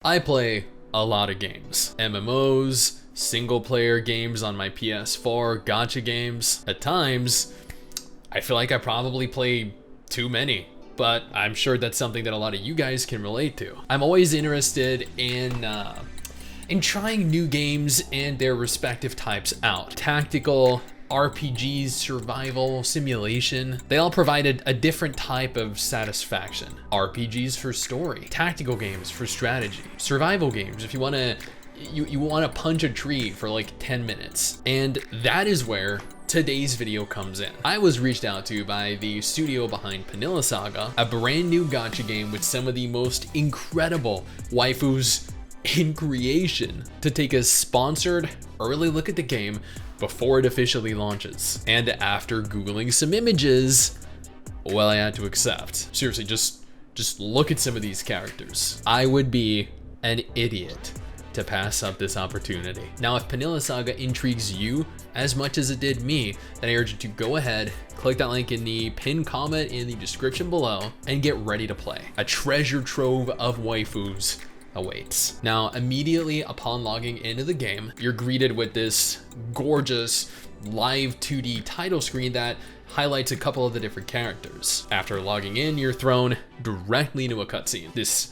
I play a lot of games. MMOs, single player games on my PS4, gacha games. At times, I feel like I probably play too many, but I'm sure that's something that a lot of you guys can relate to. I'm always interested in trying new games and their respective types out. Tactical, RPGs, survival, simulation, they all provided a different type of satisfaction. RPGs for story, tactical games for strategy, survival games if you want to punch a tree for like 10 minutes. And that is where today's video comes in. I was reached out to by the studio behind Panilla Saga, a brand new gacha game with some of the most incredible waifus in creation, to take a sponsored early look at the game before it officially launches. And after Googling some images, well, I had to accept. Seriously, just look at some of these characters. I would be an idiot to pass up this opportunity. Now, if Panilla Saga intrigues you as much as it did me, then I urge you to go ahead, click that link in the pinned comment in the description below, and get ready to play. A treasure trove of waifus awaits. Now, immediately upon logging into the game, you're greeted with this gorgeous live 2D title screen that highlights a couple of the different characters. After logging in, you're thrown directly into a cutscene. This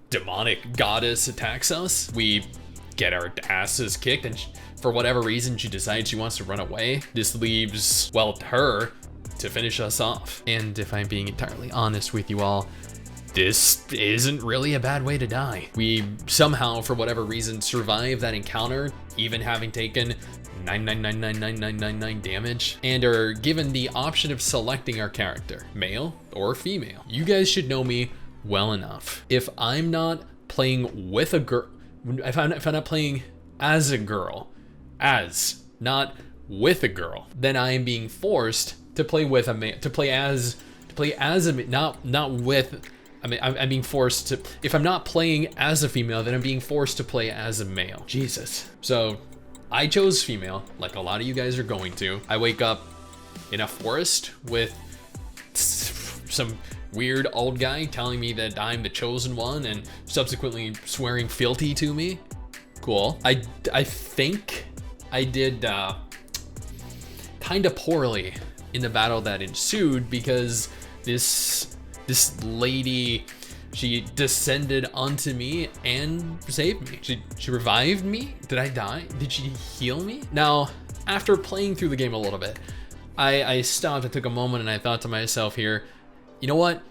demonic goddess attacks us. We get our asses kicked, and for whatever reason, she decides she wants to run away. This leaves, well, her to finish us off. And if I'm being entirely honest with you all, this isn't really a bad way to die. We somehow, for whatever reason, survive that encounter, even having taken 9999999 damage, and are given the option of selecting our character, male or female. You guys should know me well enough. If I'm not playing with a girl, if I'm not playing as a girl, not with a girl, then I am being forced to play with a man, to play as a, not with. I mean, I'm being forced to, if I'm not playing as a female, then I'm being forced to play as a male. Jesus. So I chose female, like a lot of you guys are going to. I wake up in a forest with some weird old guy telling me that I'm the chosen one and subsequently swearing fealty to me. Cool. I think I did kind of poorly in the battle that ensued, because this lady, she descended onto me and saved me. She revived me. Did I die? Did she heal me? Now, after playing through the game a little bit, I stopped, I took a moment, and I thought to myself here, you know what?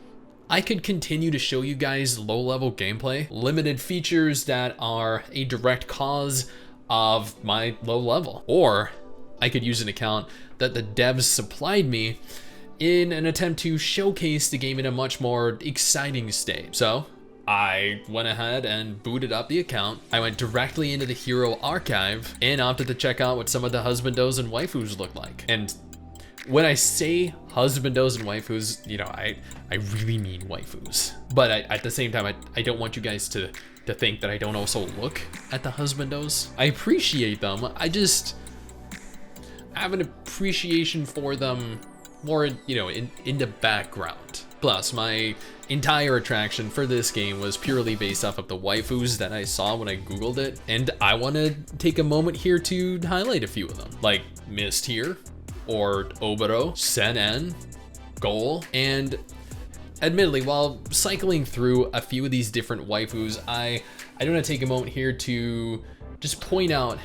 I could continue to show you guys low-level gameplay, limited features that are a direct cause of my low level, or I could use an account that the devs supplied me in an attempt to showcase the game in a much more exciting state. So I went ahead and booted up the account. I went directly into the hero archive and opted to check out what some of the husbandos and waifus look like. And when I say husbandos and waifus, you know, I really mean waifus. But at the same time, I don't want you guys to think that I don't also look at the husbandos. I appreciate them. I just have an appreciation for them more, you know, in the background. Plus, my entire attraction for this game was purely based off of the waifus that I saw when I Googled it. And I want to take a moment here to highlight a few of them, like Mist here, or Obero, Senen, Goal. And admittedly, while cycling through a few of these different waifus, I do want to take a moment here to just point out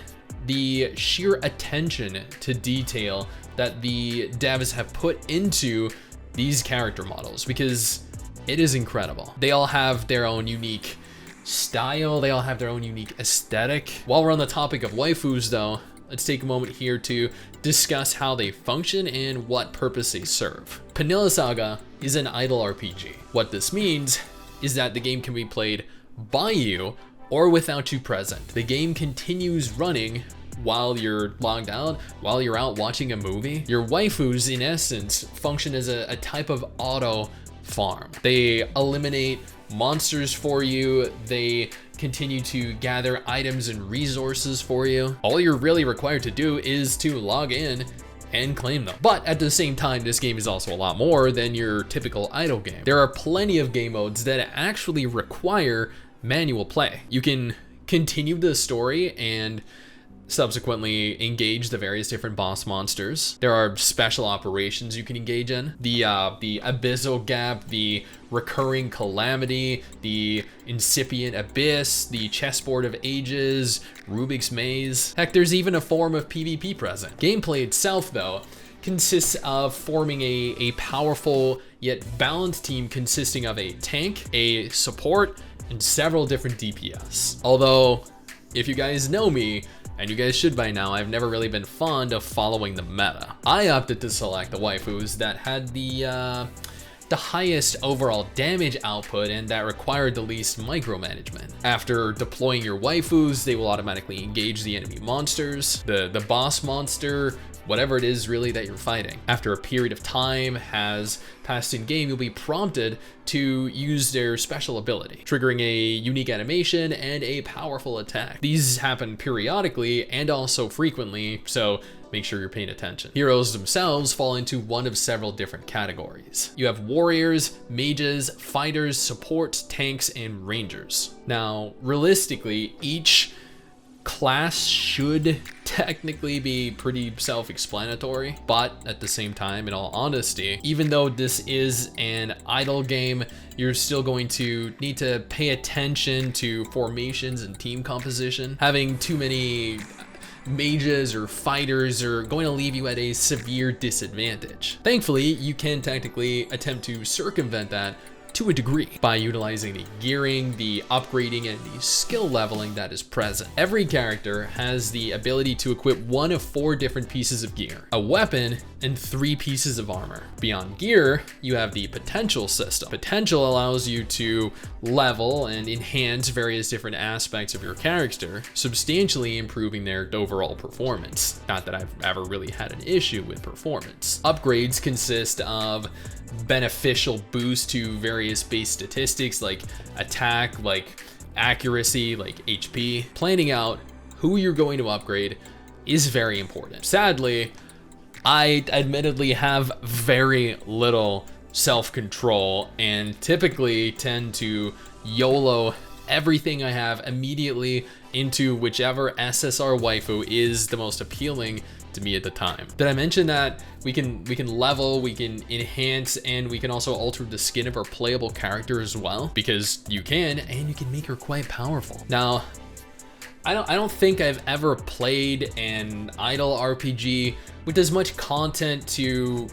the sheer attention to detail that the devs have put into these character models, because it is incredible. They all have their own unique style, they all have their own unique aesthetic. While we're on the topic of waifus though, let's take a moment here to discuss how they function and what purpose they serve. Panilla Saga is an idle RPG. What this means is that the game can be played by you or without you present. The game continues running while you're logged out, while you're out watching a movie. Your waifus, in essence, function as a type of auto farm. They eliminate monsters for you. They continue to gather items and resources for you. All you're really required to do is to log in and claim them. But at the same time, this game is also a lot more than your typical idle game. There are plenty of game modes that actually require manual play. You can continue the story and subsequently engage the various different boss monsters. There are special operations you can engage in. The Abyssal Gap, the Recurring Calamity, the Incipient Abyss, the Chessboard of Ages, Rubik's Maze. Heck, there's even a form of PvP present. Gameplay itself, though, consists of forming a powerful yet balanced team consisting of a tank, a support, and several different DPS. Although, if you guys know me, and you guys should by now, I've never really been fond of following the meta. I opted to select the waifus that had the highest overall damage output and that required the least micromanagement. After deploying your waifus, they will automatically engage the enemy monsters, the boss monster, whatever it is really that you're fighting. After a period of time has passed in game, you'll be prompted to use their special ability, triggering a unique animation and a powerful attack. These happen periodically and also frequently, so make sure you're paying attention. Heroes themselves fall into one of several different categories. You have warriors, mages, fighters, supports, tanks, and rangers. Now, realistically, each class should technically be pretty self-explanatory, but at the same time, in all honesty, even though this is an idle game, you're still going to need to pay attention to formations and team composition. Having too many mages or fighters are going to leave you at a severe disadvantage. Thankfully, you can technically attempt to circumvent that to a degree by utilizing the gearing, the upgrading, and the skill leveling that is present. Every character has the ability to equip one of 4 different pieces of gear, a weapon, and 3 pieces of armor. Beyond gear, you have the potential system. Potential allows you to level and enhance various different aspects of your character, substantially improving their overall performance. Not that I've ever really had an issue with performance. Upgrades consist of beneficial boost to various base statistics like attack, like accuracy, like HP. Planning out who you're going to upgrade is very important. Sadly, I admittedly have very little self-control and typically tend to YOLO everything I have immediately into whichever SSR waifu is the most appealing to me at the time. Did I mention that we can level, we can enhance, and we can also alter the skin of our playable character as well? Because you can, and you can make her quite powerful. Now, I don't think I've ever played an idle RPG with as much content to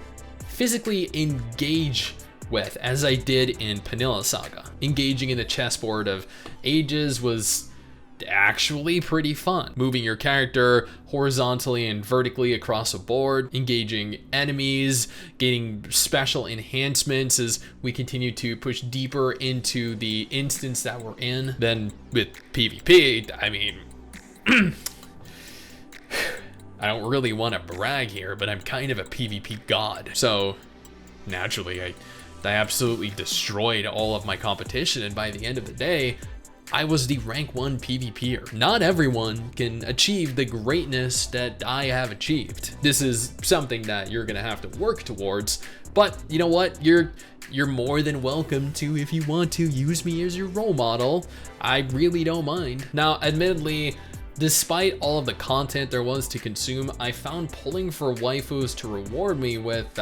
physically engage with as I did in Panilla Saga. Engaging in the chessboard of ages was actually pretty fun. Moving your character horizontally and vertically across a board, engaging enemies, getting special enhancements as we continue to push deeper into the instance that we're in. Then with PvP, I mean, I don't really want to brag here, but I'm kind of a PvP god. So naturally, I absolutely destroyed all of my competition, and by the end of the day, I was the rank 1 PvPer. Not everyone can achieve the greatness that I have achieved. This is something that you're gonna have to work towards, but you know what? You're more than welcome to, if you want to, use me as your role model. I really don't mind. Now, admittedly, despite all of the content there was to consume, I found pulling for waifus to reward me with,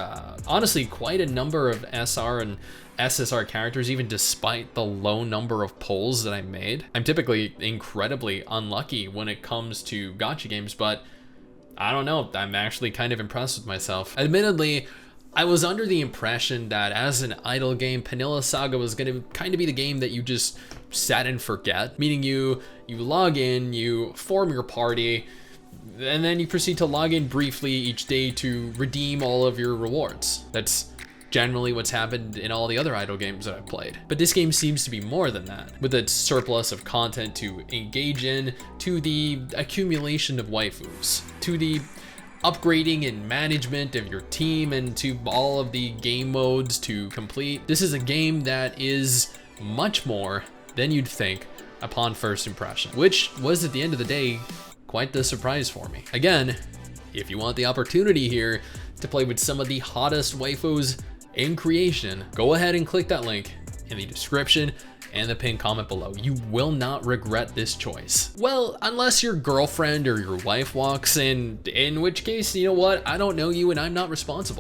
honestly, quite a number of SR and SSR characters, even despite the low number of pulls that I made. I'm typically incredibly unlucky when it comes to gacha games, but I don't know, I'm actually kind of impressed with myself. Admittedly, I was under the impression that as an idle game, Panilla Saga was gonna kind of be the game that you just set and forget, meaning you log in, you form your party, and then you proceed to log in briefly each day to redeem all of your rewards. That's generally what's happened in all the other idle games that I've played. But this game seems to be more than that, with its surplus of content to engage in, to the accumulation of waifus, to the upgrading and management of your team, and to all of the game modes to complete. This is a game that is much more than you'd think upon first impression, which was at the end of the day quite the surprise for me. Again, if you want the opportunity here to play with some of the hottest waifus in creation, go ahead and click that link in the description and the pinned comment below. You will not regret this choice. Well, unless your girlfriend or your wife walks in which case, you know what? I don't know you and I'm not responsible.